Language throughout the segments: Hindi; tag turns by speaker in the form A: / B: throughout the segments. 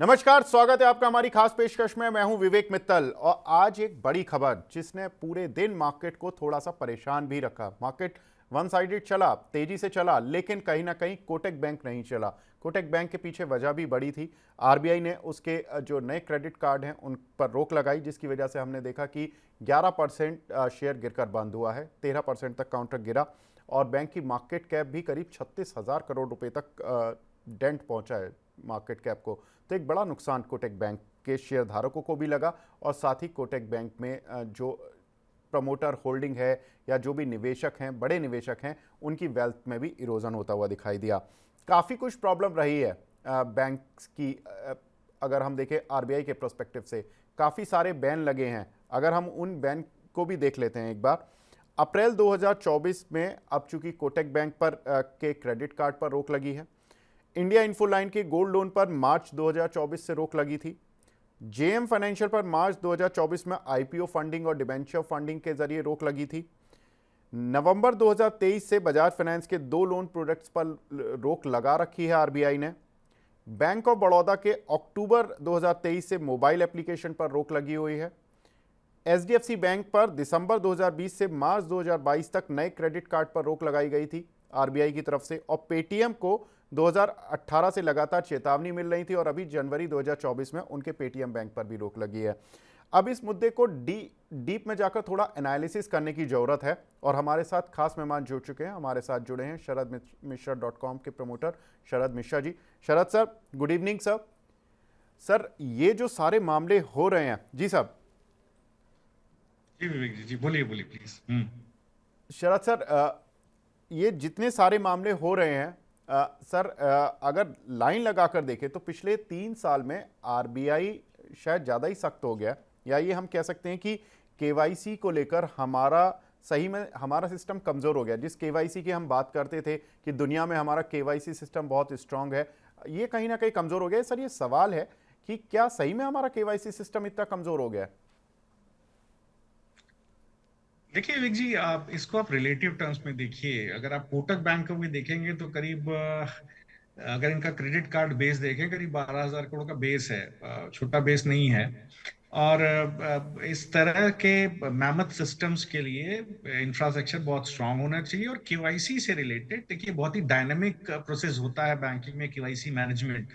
A: नमस्कार, स्वागत है आपका हमारी खास पेशकश में। मैं हूं विवेक मित्तल और आज एक बड़ी खबर जिसने पूरे दिन मार्केट को थोड़ा सा परेशान भी रखा। मार्केट वन साइडेड चला, तेजी से चला, लेकिन कहीं ना कहीं कोटक बैंक नहीं चला। कोटक बैंक के पीछे वजह भी बड़ी थी। आरबीआई ने उसके जो नए क्रेडिट कार्ड हैं उन पर रोक लगाई, जिसकी वजह से हमने देखा कि 11% शेयर गिरकर बंद हुआ है, 13% तक काउंटर गिरा और बैंक की मार्केट कैप भी करीब 36,000 करोड़ रुपए तक डेंट पहुंचा है मार्केट कैप को। तो एक बड़ा नुकसान कोटक बैंक के शेयर धारकों को भी लगा और साथ ही कोटक बैंक में जो प्रमोटर होल्डिंग है या जो भी निवेशक हैं, बड़े निवेशक हैं, उनकी वेल्थ में भी इरोजन होता हुआ दिखाई दिया। काफ़ी कुछ प्रॉब्लम रही है बैंक की। अगर हम देखें आरबीआई के प्रोस्पेक्टिव से, काफ़ी सारे बैन लगे हैं। अगर हम उन बैन को भी देख लेते हैं एक बार। अप्रैल 2024 में अब चूंकि कोटक बैंक पर के क्रेडिट कार्ड पर रोक लगी है। इंडिया इन्फोलाइन के गोल्ड लोन पर मार्च 2024 से रोक लगी थी। जेएम फाइनेंशियल पर मार्च 2024 में आईपीओ फंडिंग और डिबेंचर फंडिंग के जरिए रोक लगी थी। नवंबर 2023 से बजाज फाइनेंस के 2 लोन प्रोडक्ट्स पर रोक लगा रखी है आरबीआई ने। बैंक ऑफ बड़ौदा के अक्टूबर 2023 से मोबाइल एप्लीकेशन पर रोक लगी हुई है। एचडीएफसी बैंक पर दिसंबर 2020 से मार्च 2022 तक नए क्रेडिट कार्ड पर रोक लगाई गई थी आरबीआई की तरफ से। और पेटीएम को 2018 से लगातार चेतावनी मिल रही थी और अभी जनवरी 2024 में उनके पेटीएम बैंक पर भी रोक लगी है। अब इस मुद्दे को डीप में जाकर थोड़ा एनालिसिस करने की जरूरत है और हमारे साथ खास मेहमान जुड़ चुके हैं। हमारे साथ जुड़े हैं शरद मिश्रा .com के promoter Sharad Mishra ji. Sharad sir, good evening sir. Sir, ये जो सारे मामले हो रहे हैं, जी साहब।
B: जी विवेक जी, बोलिए बोलिए प्लीज।
A: शरद सर, ये जितने सारे मामले हो रहे हैं, सर, अगर लाइन लगाकर देखें तो पिछले 3 साल में आरबीआई शायद ज़्यादा ही सख्त हो गया, या ये हम कह सकते हैं कि केवाईसी को लेकर हमारा सही में हमारा सिस्टम कमज़ोर हो गया। जिस केवाईसी की हम बात करते थे कि दुनिया में हमारा केवाईसी सिस्टम बहुत स्ट्रांग है, ये कहीं ना कहीं कमज़ोर हो गया। सर, ये सवाल है कि क्या सही में हमारा केवाईसी सिस्टम इतना कमज़ोर हो गया है?
B: देखिए विवेक जी, आप रिलेटिव टर्म्स में देखिए। अगर आप कोटक बैंक को भी देखेंगे तो करीब अगर इनका क्रेडिट कार्ड बेस देखें, करीब 12,000 करोड़ का बेस है। छोटा बेस नहीं है। और इस तरह के मैमथ सिस्टम्स के लिए इंफ्रास्ट्रक्चर बहुत स्ट्रांग होना चाहिए। और केवाईसी से रिलेटेड देखिए, बहुत ही डायनेमिक प्रोसेस होता है बैंकिंग में केवाईसी मैनेजमेंट।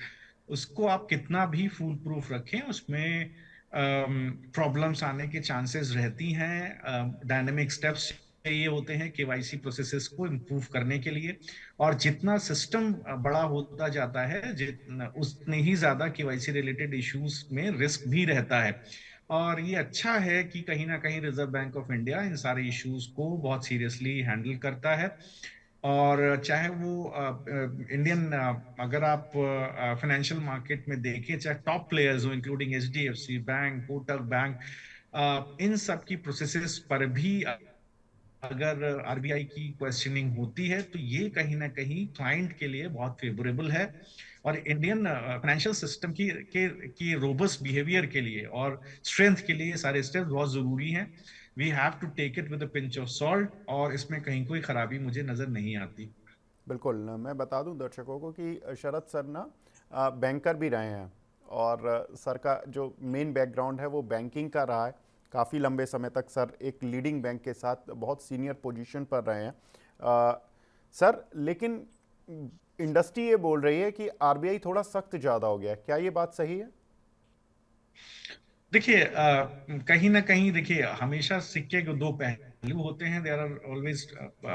B: उसको आप कितना भी फूल प्रूफ रखें, उसमें प्रॉब्लम्स आने के चांसेस रहती हैं। डायनेमिक स्टेप्स ये होते हैं केवाईसी प्रोसेसेस को इम्प्रूव करने के लिए। और जितना सिस्टम बड़ा होता जाता है, जितना उतने ही ज्यादा केवाईसी रिलेटेड इश्यूज में रिस्क भी रहता है। और ये अच्छा है कि कहीं ना कहीं reserve bank of India in सारे इश्यूज को बहुत सीरियसली हैंडल करता है। और चाहे वो इंडियन, अगर आप फाइनेंशियल मार्केट में देखें, चाहे टॉप प्लेयर्स हो including HDFC bank, Kotak bank, इन सब की प्रोसेसेस पर भी अगर आरबीआई की क्वेश्चनिंग होती है तो ये कहीं ना कहीं क्लाइंट के लिए बहुत फेवरेबल है। और इंडियन फाइनेंशियल सिस्टम की रोबस्ट बिहेवियर के लिए और स्ट्रेंथ के लिए ये सारे स्टेप्स बहुत जरूरी हैं। We have to take it with a pinch of salt, और इसमें कहीं कोई खराबी मुझे नजर नहीं आती।
A: बिल्कुल। मैं बता दूं दर्शकों को कि शरद सर ना बैंकर भी रहे हैं और सर का जो मेन बैकग्राउंड है वो बैंकिंग का रहा है। काफ़ी लंबे समय तक सर एक लीडिंग बैंक के साथ बहुत सीनियर पोजीशन पर रहे हैं। सर, लेकिन इंडस्ट्री ये बोल रही है कि आरबीआई थोड़ा सख्त ज़्यादा हो गया है। क्या ये बात सही है?
B: देखिए, कहीं ना कहीं देखिए, हमेशा सिक्के के दो पहलू होते हैं। देयर आर ऑलवेज,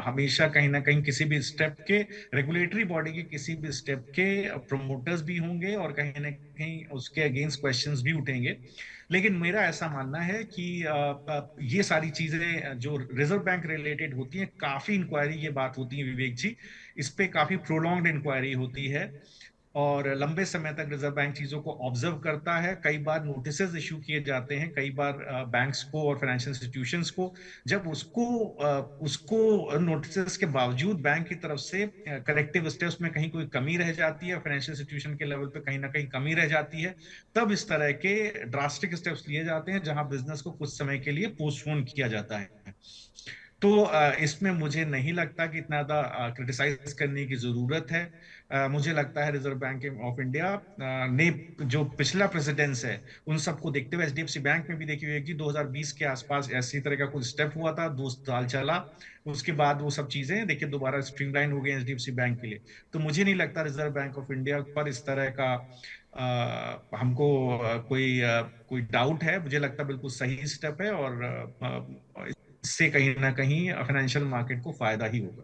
B: हमेशा कहीं ना कहीं किसी भी स्टेप के, रेगुलेटरी बॉडी के किसी भी स्टेप के प्रोमोटर्स भी होंगे और कहीं ना कहीं उसके अगेंस्ट क्वेश्चंस भी उठेंगे। लेकिन मेरा ऐसा मानना है कि ये सारी चीजें जो रिजर्व बैंक रिलेटेड होती हैं, काफी इंक्वायरी ये बात होती है विवेक जी। इस पे काफी प्रोलॉन्ग्ड इंक्वायरी होती है और लंबे समय तक रिजर्व बैंक चीजों को ऑब्जर्व करता है। कई बार नोटिसेस इशू किए जाते हैं, कई बार बैंक्स को और फाइनेंशियल इंस्टीट्यूशंस को। जब उसको नोटिसेस के बावजूद बैंक की तरफ से करेक्टिव स्टेप्स में कहीं कोई कमी रह जाती है, फाइनेंशियल इंस्टीट्यूशन के लेवल पे कहीं ना कहीं कमी रह जाती है, तब इस तरह के ड्रास्टिक स्टेप्स लिए जाते हैं जहां बिजनेस को कुछ समय के लिए पोस्टपोन किया जाता है। तो इसमें मुझे नहीं लगता कि इतना ज्यादा क्रिटिसाइज करने की जरूरत है। मुझे लगता है रिजर्व बैंक ऑफ इंडिया ने जो पिछला प्रेसिडेंस है उन सबको देखते हुए, एचडीएफसी बैंक में भी देखी हुई है कि 2020 के आसपास ऐसी तरह का कुछ स्टेप हुआ था, 2 साल चला, उसके बाद वो सब चीजें देखिए दोबारा स्ट्रीमलाइन हो गई एचडीएफसी बैंक के लिए। तो मुझे नहीं लगता रिजर्व बैंक ऑफ इंडिया पर इस तरह का हमको कोई डाउट है। मुझे लगता है बिल्कुल सही स्टेप है, और इससे कहीं ना कहीं फाइनेंशियल मार्केट को फायदा ही होगा।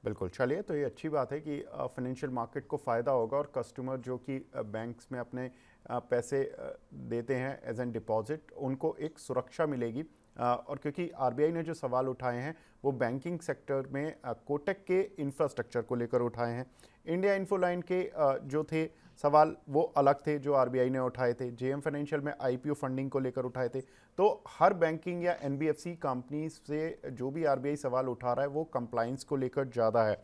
A: बिल्कुल, चलिए, तो ये अच्छी बात है कि फाइनेंशियल मार्केट को फ़ायदा होगा और कस्टमर जो कि बैंक्स में अपने पैसे देते हैं एज एन डिपॉजिट, उनको एक सुरक्षा मिलेगी। और क्योंकि आरबीआई ने जो सवाल उठाए हैं वो बैंकिंग सेक्टर में कोटक के इंफ्रास्ट्रक्चर को लेकर उठाए हैं। इंडिया इन्फोलाइन के जो थे सवाल वो अलग थे जो आरबीआई ने उठाए थे। जेएम फाइनेंशियल में आईपीओ फंडिंग को लेकर उठाए थे। तो हर बैंकिंग या एनबीएफसी कंपनी से जो भी आरबीआई सवाल उठा रहा है वो कंप्लाइंस को लेकर ज़्यादा है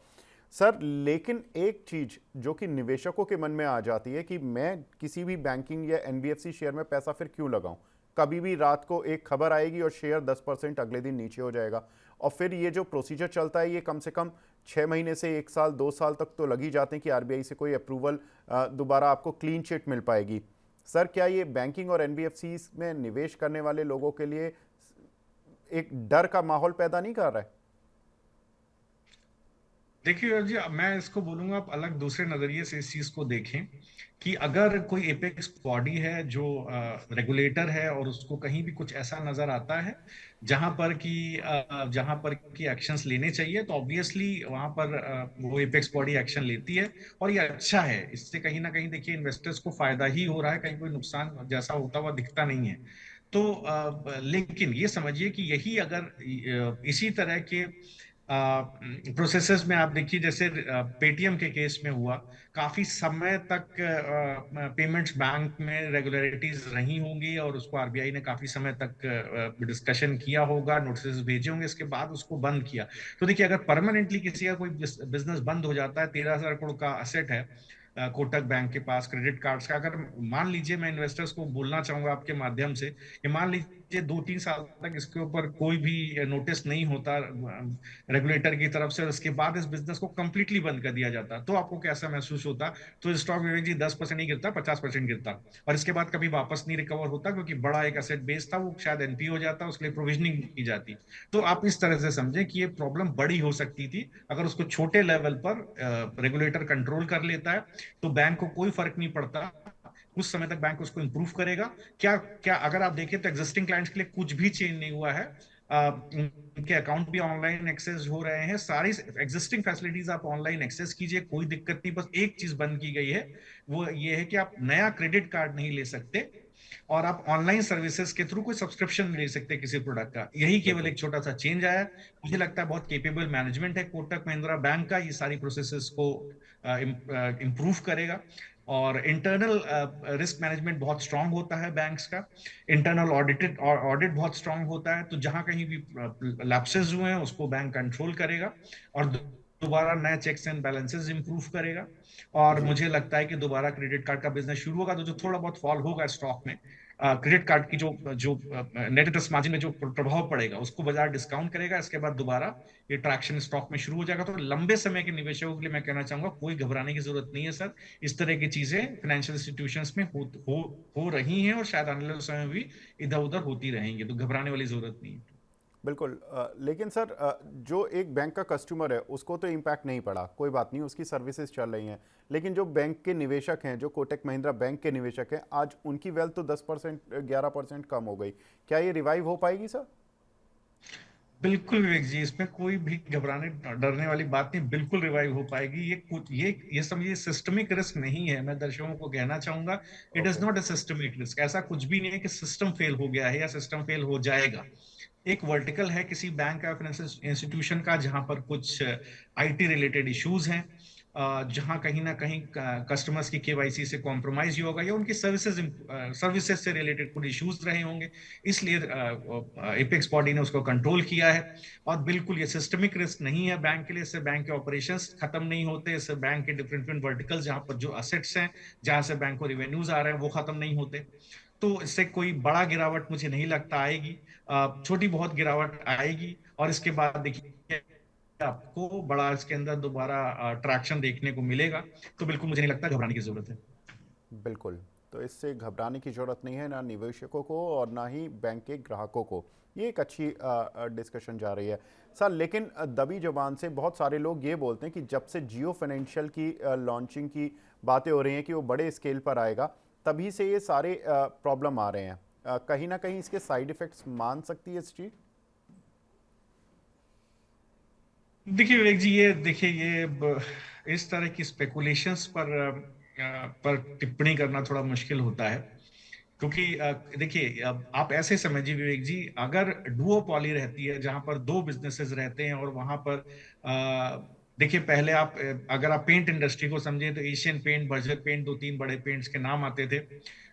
A: सर। लेकिन एक चीज़ जो कि निवेशकों के मन में आ जाती है कि मैं किसी भी बैंकिंग या एनबीएफसी शेयर में पैसा फिर क्यों लगाऊं। कभी भी रात को एक खबर आएगी और शेयर 10% अगले दिन नीचे हो जाएगा, और फिर ये जो प्रोसीजर चलता है ये कम से कम 6 महीने से 1 साल 2 साल तक तो लग ही जाते हैं कि आरबीआई से कोई अप्रूवल दोबारा आपको क्लीन चिट मिल पाएगी। सर, क्या ये बैंकिंग और एनबीएफसी में निवेश करने वाले लोगों के लिए एक डर का माहौल पैदा नहीं कर रहा है?
B: देखिए जी, मैं इसको बोलूंगा आप अलग दूसरे नजरिए से इस चीज को देखें कि अगर कोई एपेक्स बॉडी है जो रेगुलेटर है और उसको कहीं भी कुछ ऐसा नजर आता है जहां पर की एक्शंस लेने चाहिए, तो ऑब्वियसली वहां पर वो एपेक्स बॉडी एक्शन लेती है। और ये अच्छा है, इससे कहीं ना कहीं देखिए इन्वेस्टर्स को फायदा ही हो रहा है, कहीं कोई नुकसान जैसा होता हुआ दिखता नहीं है। तो लेकिन ये समझिए कि यही अगर इसी तरह के प्रोसेसेस में आप देखिए, जैसे पेटीएम के केस में हुआ, काफी समय तक पेमेंट्स बैंक में रेगुलरिटीज रही होंगी और उसको आरबीआई ने काफी समय तक डिस्कशन किया होगा, नोटिस भेजे होंगे, इसके बाद उसको बंद किया। तो देखिए अगर परमानेंटली किसी का कोई बिजनेस बंद हो जाता है, 13,000 करोड़ का असेट है कोटक बैंक के पास क्रेडिट कार्ड्स का, अगर मान लीजिए, मैं इन्वेस्टर्स को बोलना चाहूंगा आपके माध्यम से कि मान लीजिए 2-3 साल तक इसके ऊपर कोई भी नोटिस नहीं होता रेगुलेटर की तरफ से, और उसके बाद इस बिजनेस को कंप्लीटली बंद कर दिया जाता, तो आपको कैसा महसूस होता? तो स्टॉक विवेक जी 10% नहीं गिरता, 50% गिरता, और इसके बाद कभी वापस नहीं रिकवर होता, क्योंकि बड़ा एक एसेट बेस था, वो शायद एनपीए हो जाता, उसके लिए प्रोविजनिंग की जाती। तो आप इस तरह से समझें कि ये प्रॉब्लम बड़ी हो सकती थी। अगर उसको छोटे लेवल पर रेगुलेटर कंट्रोल कर लेता है तो बैंक को कोई फर्क नहीं पड़ता, कुछ समय तक बैंक उसको इंप्रूव करेगा। क्या क्या अगर आप देखें तो एग्जिस्टिंग क्लाइंट्स के लिए कुछ भी चेंज नहीं हुआ है। उनके अकाउंट भी ऑनलाइन एक्सेस हो रहे हैं, सारी एग्जिस्टिंग फैसिलिटीज आप ऑनलाइन एक्सेस कीजिए, कोई दिक्कत नहीं। बस एक चीज बंद की गई है, वो ये है कि आप नया क्रेडिट कार्ड नहीं ले सकते, और आप ऑनलाइन सर्विसेज के थ्रू कोई सब्सक्रिप्शन नहीं ले सकते किसी प्रोडक्ट का। यही केवल
A: बिल्कुल।
B: एक छोटा सा चेंज आया। मुझे लगता है बहुत केपेबल मैनेजमेंट है कोटक महिंद्रा बैंक का, ये सारी प्रोसेसेस को इम्प्रूव करेगा। और इंटरनल रिस्क मैनेजमेंट बहुत स्ट्रांग होता है बैंक्स का, इंटरनल ऑडिट बहुत स्ट्रांग होता है, तो जहां कहीं भी लैप्सेस हुए हैं उसको बैंक कंट्रोल करेगा, और दोबारा नए चेक्स एंड बैलेंसेस इंप्रूव करेगा। और
A: जी।
B: मुझे लगता है कि दोबारा क्रेडिट कार्ड का बिजनेस शुरू होगा, तो जो थोड़ा बहुत फॉल होगा स्टॉक में, क्रेडिट कार्ड की जो जो नेट इंटरेस्ट मार्जिन में जो प्रभाव पड़ेगा उसको बाजार डिस्काउंट करेगा, इसके बाद दोबारा ये ट्रैक्शन स्टॉक में शुरू हो जाएगा। तो लंबे समय के निवेशकों के लिए मैं कहना चाहूंगा कोई घबराने की जरूरत नहीं है सर। इस तरह की चीजें फाइनेंशियल इंस्टीट्यूशंस में हो रही हैं, और शायद आने वाले समय में भी इधर उधर होती रहेंगी, तो घबराने वाली जरूरत नहीं है।
A: बिल्कुल। लेकिन सर, जो एक बैंक का कस्टमर है उसको तो इम्पैक्ट नहीं पड़ा, कोई बात नहीं, उसकी सर्विसेज चल रही हैं। लेकिन जो बैंक के निवेशक हैं, जो कोटक महिंद्रा बैंक के निवेशक हैं, आज उनकी वेल्थ तो 10% 11% कम हो गई। क्या ये रिवाइव हो पाएगी सर?
B: बिल्कुल विवेक जी, इसमें कोई भी घबराने डरने वाली बात नहीं, बिल्कुल रिवाइव हो पाएगी। ये कुछ ये समझिए सिस्टमिक रिस्क नहीं है। मैं दर्शकों को कहना चाहूंगा, it is
A: okay.
B: Not a systemic risk. ऐसा कुछ भी नहीं है कि सिस्टम फेल हो गया है या सिस्टम फेल हो जाएगा। एक वर्टिकल है किसी बैंक का, फाइनेंशियल इंस्टीट्यूशन का, जहां पर कुछ आईटी रिलेटेड इश्यूज हैं, जहां कहीं ना कहीं कस्टमर्स की केवाईसी से कॉम्प्रोमाइज ही होगा या उनकी सर्विसेज से रिलेटेड कुछ इश्यूज रहे होंगे, इसलिए एपेक्स बॉडी ने उसको कंट्रोल किया है। और बिल्कुल ये सिस्टमिक रिस्क नहीं है बैंक के लिए, इससे बैंक के ऑपरेशंस खत्म नहीं होते, इससे बैंक के डिफरेंट डिफरेंट वर्टिकल्स जहां पर जो असेट्स हैं, जहां से बैंक को रिवेन्यूज आ रहे हैं, वो खत्म नहीं होते। तो इससे कोई बड़ा गिरावट मुझे नहीं लगता आएगी, छोटी बहुत गिरावट आएगी, और इसके बाद देखिए आपको बड़ा इसके अंदर दोबारा ट्रैक्शन देखने को मिलेगा। तो बिल्कुल मुझे नहीं लगता घबराने की जरूरत है।
A: बिल्कुल। तो इससे घबराने की ज़रूरत नहीं है, ना निवेशकों को और ना ही बैंक के ग्राहकों को। ये एक अच्छी डिस्कशन जा रही है सर। लेकिन दबी ज़बान से बहुत सारे लोग ये बोलते हैं कि जब से जियो फाइनेंशियल की लॉन्चिंग की बातें हो रही हैं कि वो बड़े स्केल पर आएगा, तभी से ये सारे प्रॉब्लम आ रहे हैं। कहीं ना कहीं इसके साइड इफ़ेक्ट्स मान सकती है स्ट्रीट?
B: देखिए विवेक जी, ये देखिए इस तरह की स्पेकुलेशंस पर टिप्पणी करना थोड़ा मुश्किल होता है, क्योंकि देखिए अब आप ऐसे समझिए विवेक जी, अगर डुओपॉली रहती है जहां पर दो बिजनेसेस रहते हैं और वहां पर देखिए पहले आप अगर आप पेंट इंडस्ट्री को समझे तो एशियन पेंट, बर्जर पेंट, दो तीन बड़े पेंट्स के नाम आते थे।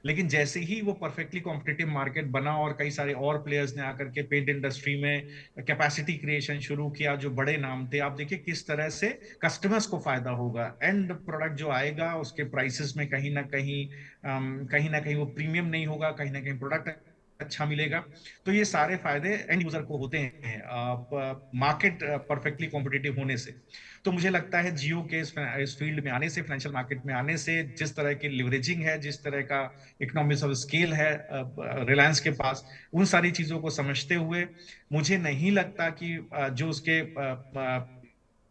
B: लेकिन जैसे ही वो परफेक्टली कॉम्पिटिटिव मार्केट बना और कई सारे और प्लेयर्स ने आकर के पेंट इंडस्ट्री में कैपेसिटी क्रिएशन शुरू किया, जो बड़े नाम थे, आप देखिए किस तरह से कस्टमर्स को फायदा होगा। एंड प्रोडक्ट जो आएगा उसके प्राइसेस में कहीं ना कहीं वो प्रीमियम नहीं होगा, कहीं ना कहीं प्रोडक्ट अच्छा मिलेगा। तो ये सारे फायदे एंड यूजर को होते हैं मार्केट परफेक्टली कॉम्पिटिटिव होने से। तो मुझे लगता है जियो के इस फील्ड में आने से, फाइनेंशियल मार्केट में आने से, जिस तरह की लिवरेजिंग है, जिस तरह का इकोनॉमिक्स ऑफ स्केल है रिलायंस के पास, उन सारी चीजों को समझते हुए मुझे नहीं लगता कि जो उसके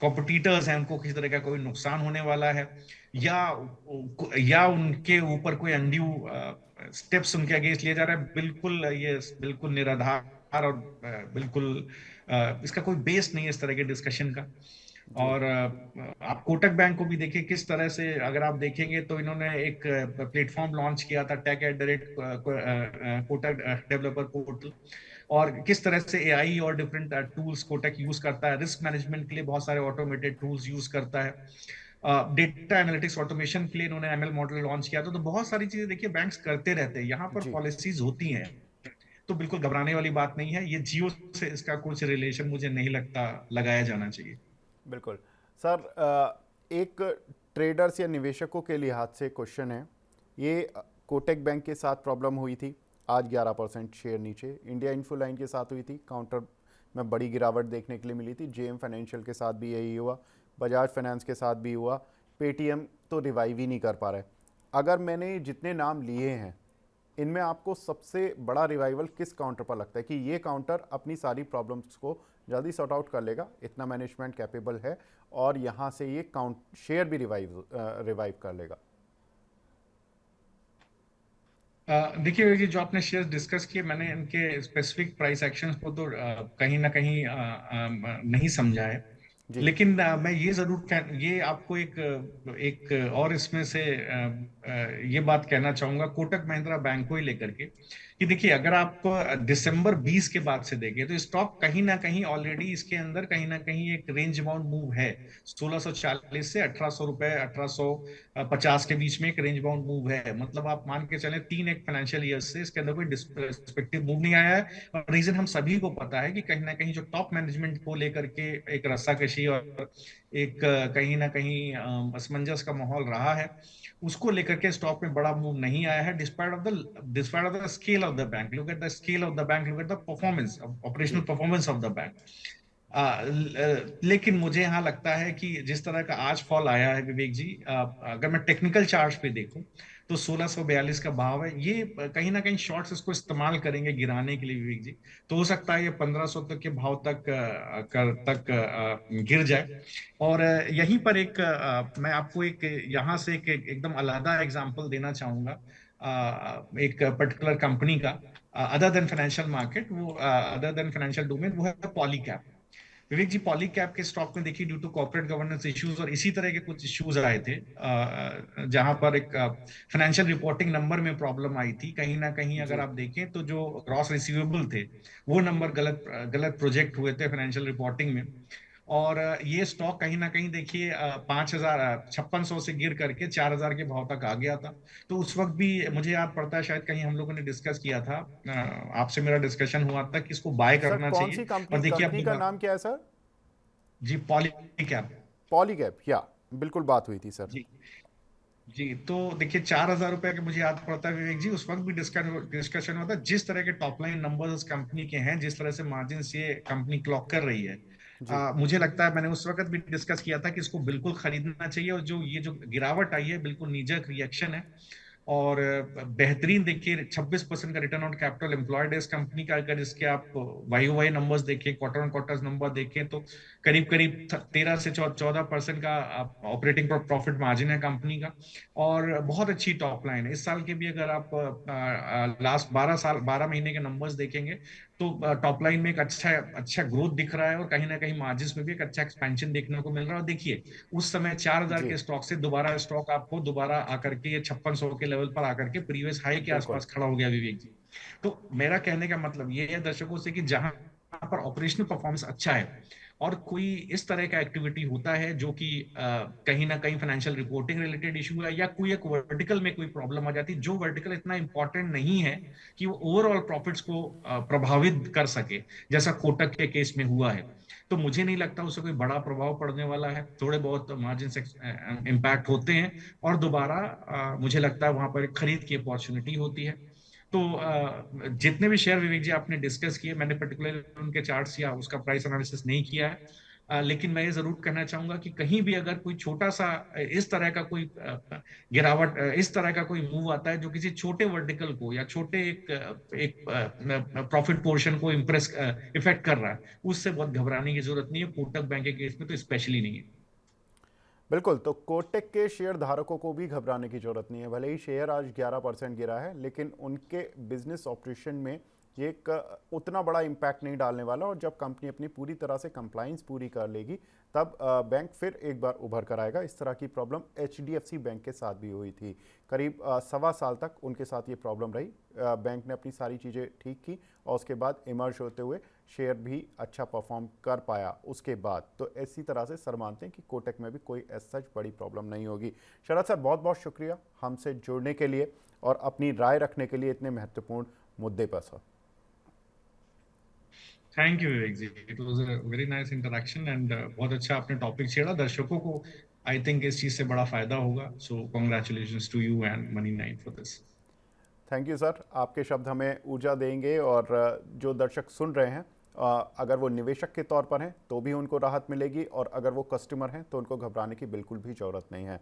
B: कॉम्पिटिटर्स हैं उनको किसी तरह का कोई नुकसान होने वाला है, या उनके ऊपर कोई अनड्यू स्टेप्स उनके अगेंस्ट लिए जा रहा है। बिल्कुल ये बिल्कुल निराधार और बिल्कुल इसका कोई बेस नहीं है इस तरह के डिस्कशन का।
A: जी
B: और आप कोटक बैंक को भी देखिए किस तरह से, अगर आप देखेंगे तो इन्होंने एक प्लेटफॉर्म लॉन्च किया था, टेक@, कोटक डेवलपर पोर्टल, और किस तरह से एआई और डिफरेंट टूल्स कोटक यूज करता है रिस्क मैनेजमेंट के लिए, बहुत सारे ऑटोमेटेड टूल्स यूज करता है। डेटा एनालिटिक्स ऑटोमेशन के लिए इन्होंने एमएल मॉडल लॉन्च किया था। तो बहुत सारी चीजें देखिए बैंक्स करते रहते हैं, यहाँ पर
A: जी
B: पॉलिसीज होती हैं। तो बिल्कुल घबराने वाली बात नहीं है, ये जियो से इसका कुछ रिलेशन मुझे नहीं लगता लगाया जाना चाहिए।
A: बिल्कुल सर। एक ट्रेडर्स या निवेशकों के लिहाज से क्वेश्चन है। ये कोटक बैंक के साथ प्रॉब्लम हुई थी, आज 11% शेयर नीचे। इंडिया इन्फोलाइन के साथ हुई थी, काउंटर में बड़ी गिरावट देखने के लिए मिली थी। जेएम फाइनेंशियल के साथ भी यही हुआ, बजाज फाइनेंस के साथ भी हुआ। पेटीएम तो रिवाइव ही नहीं कर पा रहे। अगर मैंने जितने नाम लिए हैं, इनमें आपको सबसे बड़ा रिवाइवल किस काउंटर पर लगता है कि ये काउंटर अपनी सारी प्रॉब्लम्स को जल्दी सॉर्ट आउट कर लेगा, इतना मैनेजमेंट कैपेबल है और यहाँ से ये काउंट शेयर भी रिवाइव कर लेगा?
B: देखिए ये जो आपने शेयर्स डिस्कस किए, मैंने इनके स्पेसिफिक प्राइस एक्शंस को तो कहीं ना कहीं नहीं समझा है।
A: जी
B: लेकिन मैं ये ये आपको एक और इसमें से ये बात कहना चाहूंगा कोटक महिंद्रा बैंक को ही लेकर के, कि देखिए अगर आप दिसंबर 20 के बाद से देखें तो स्टॉक कहीं ना कहीं ऑलरेडी इसके अंदर कहीं ना कहीं एक रेंज बाउंड मूव है। 1640 से 1800 रुपए, 1850 के बीच में एक रेंज बाउंड मूव है। मतलब आप मान के चलें 3 एक फाइनेंशियल ईयर से इसके अंदर कोई रिस्पेक्टिव मूव नहीं आया है। और रीजन हम सभी को पता है कि कहीं ना कहीं जो टॉप मैनेजमेंट को लेकर के एक रस्साकशी और एक कहीं ना कहीं असमंजस का माहौल रहा है, उसको लेकर के स्टॉक में बड़ा मूव नहीं आया है। Despite of the scale of the bank, look at the scale of the bank, look at the performance, operational
A: जी
B: परफॉर्मेंस ऑफ द बैंक। लेकिन मुझे यहाँ लगता है कि जिस तरह का आज फॉल आया है विवेक जी, अगर मैं टेक्निकल चार्ट पे देखूं तो 1642 का भाव है। ये कहीं ना कहीं शॉर्ट्स इसको इस्तेमाल करेंगे गिराने के लिए विवेक जी। तो हो सकता है ये 1500 तक के भाव तक गिर जाए। और यहीं पर मैं आपको यहाँ से एकदम अलग एग्जांपल देना चाहूंगा एक पर्टिकुलर कंपनी का, अदर देन फाइनेंशियल मार्केट, वो अदर देन फाइनेंशियल डोमेन, वो है पॉलीकैप। विवेक जी, पॉलीकैप के स्टॉक में देखिए due to corporate governance issues और इसी तरह के कुछ इश्यूज आए थे, जहां पर एक फाइनेंशियल रिपोर्टिंग नंबर में प्रॉब्लम आई थी। कहीं ना कहीं अगर
A: जी
B: आप देखें तो जो ग्रॉस रिसीवेबल थे वो नंबर गलत गलत प्रोजेक्ट हुए थे फाइनेंशियल रिपोर्टिंग में। और ये स्टॉक कहीं ना कहीं देखिए 5,5600 से गिर करके 4,000 के भाव तक आ गया था। तो उस वक्त भी मुझे याद पड़ता है, शायद कहीं हम लोगों ने डिस्कस किया था, आपसे मेरा डिस्कशन हुआ था कि इसको बाय
A: सर
B: करना
A: कौन
B: चाहिए।
A: सी
B: और
A: कंपनी
B: देखिए अब
A: कंपनी का नाम क्या है सर?
B: जी, पॉलीकैब।
A: पॉलीगैप, या बिल्कुल बात हुई थी सर।
B: जी जी, तो देखिए 4,000 रुपए के मुझे याद पड़ता है विवेक जी, उस वक्त भी डिस्कशन हुआ था। जिस तरह के टॉप लाइन नंबर्स उस कंपनी के हैं, जिस तरह से मार्जिन ये कंपनी क्लॉक कर रही है,
A: जी
B: मुझे लगता है मैंने उस वक्त भी डिस्कस किया था कि इसको बिल्कुल खरीदना चाहिए। और जो गिरावट आई है, बिल्कुल नीजक रिएक्शन है। और बेहतरीन देखिए 26% का रिटर्न ऑन कैपिटल एम्प्लॉयड है इस कंपनी का। अगर इसके आप वाई वाई नंबर्स देखें, क्वार्टर ऑन क्वार्टर नंबर देखें, तो करीब करीब 13 से 14% का ऑपरेटिंग प्रॉफिट मार्जिन है कंपनी का। और बहुत अच्छी टॉप लाइन है इस साल के भी। अगर आप लास्ट 12 महीने के नंबर्स देखेंगे, तो टॉप लाइन में एक अच्छा अच्छा ग्रोथ दिख रहा है, और कहीं ना कहीं मार्जिन में भी एक अच्छा एक्सपेंशन देखने को मिल रहा है। और देखिए उस समय 4,000
A: जी
B: के स्टॉक से दोबारा स्टॉक आपको दोबारा आकर के ये 5600 के लेवल पर आकर के प्रीवियस हाई के
A: बिल्कुल।
B: आसपास खड़ा हो गया विवेक जी। तो मेरा कहने का मतलब ये है दर्शकों से कि जहां पर ऑपरेशनल परफॉर्मेंस अच्छा है, और कोई इस तरह का एक्टिविटी होता है जो कि कहीं ना कहीं फाइनेंशियल रिपोर्टिंग रिलेटेड इशू है, या कोई एक वर्टिकल में कोई प्रॉब्लम आ जाती है, जो वर्टिकल इतना इंपॉर्टेंट नहीं है कि वो ओवरऑल प्रॉफिट्स को प्रभावित कर सके, जैसा कोटक के केस में हुआ है, तो मुझे नहीं लगता उससे कोई बड़ा प्रभाव पड़ने वाला है। थोड़े बहुत मार्जिन से इम्पैक्ट होते हैं, और दोबारा मुझे लगता है वहां पर एक खरीद की अपॉर्चुनिटी होती है। तो जितने भी शेयर विवेक जी आपने डिस्कस किए, मैंने पर्टिकुलर उनके चार्ट्स या उसका प्राइस एनालिसिस नहीं किया है। लेकिन मैं ये जरूर कहना चाहूंगा कि कहीं भी अगर कोई छोटा सा इस तरह का कोई गिरावट, इस तरह का कोई मूव आता है जो किसी छोटे वर्टिकल को या छोटे एक प्रॉफिट पोर्शन को इम्प्रेस इफेक्ट कर रहा है, उससे बहुत घबराने की जरूरत नहीं है। कोटक बैंक के केस में तो स्पेशली नहीं है।
A: बिल्कुल, तो कोटक के शेयर धारकों को भी घबराने की जरूरत नहीं है। भले ही शेयर आज 11% गिरा है, लेकिन उनके बिजनेस ऑपरेशन में ये एक उतना बड़ा इम्पैक्ट नहीं डालने वाला। और जब कंपनी अपनी पूरी तरह से कंप्लाइंस पूरी कर लेगी, तब बैंक फिर एक बार उभर कर आएगा। इस तरह की प्रॉब्लम HDFC बैंक के साथ भी हुई थी। करीब 1.25 साल तक उनके साथ ये प्रॉब्लम रही। बैंक ने अपनी सारी चीज़ें ठीक की, और उसके बाद इमर्ज होते हुए शेयर भी अच्छा परफॉर्म कर पाया उसके बाद। तो इसी तरह से सर मानते हैं कि कोटक में भी कोई ऐसा बड़ी प्रॉब्लम नहीं होगी। शरद सर, बहुत बहुत शुक्रिया हमसे जुड़ने के लिए और अपनी राय रखने के लिए इतने महत्वपूर्ण मुद्दे पर sir.
B: Thank you Vivek ji, it was a very nice interaction, and बहुत अच्छा आपने टॉपिक छेड़ा। दर्शकों को आई थिंक इस चीज से बड़ा फायदा होगा। So congratulations to you and money nine for this.
A: Thank you sir, आपके शब्द हमें ऊर्जा देंगे। और जो दर्शक सुन रहे हैं, अगर वो निवेशक के तौर पर हैं तो भी उनको राहत मिलेगी, और अगर वो कस्टमर हैं तो उनको घबराने की बिल्कुल भी ज़रूरत नहीं है।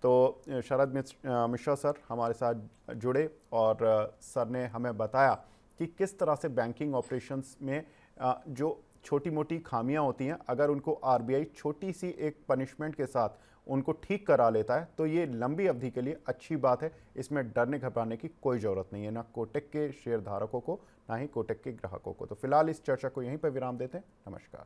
A: तो शरद मिश्रा सर हमारे साथ जुड़े, और सर ने हमें बताया कि किस तरह से बैंकिंग ऑपरेशंस में जो छोटी मोटी खामियां होती हैं, अगर उनको RBI छोटी सी एक पनिशमेंट के साथ उनको ठीक करा लेता है, तो ये लंबी अवधि के लिए अच्छी बात है। इसमें डरने घबराने की कोई ज़रूरत नहीं है, ना कोटक के शेयर धारकों को, ना ही कोटक के ग्राहकों को। तो फिलहाल इस चर्चा को यहीं पर विराम देते हैं। नमस्कार।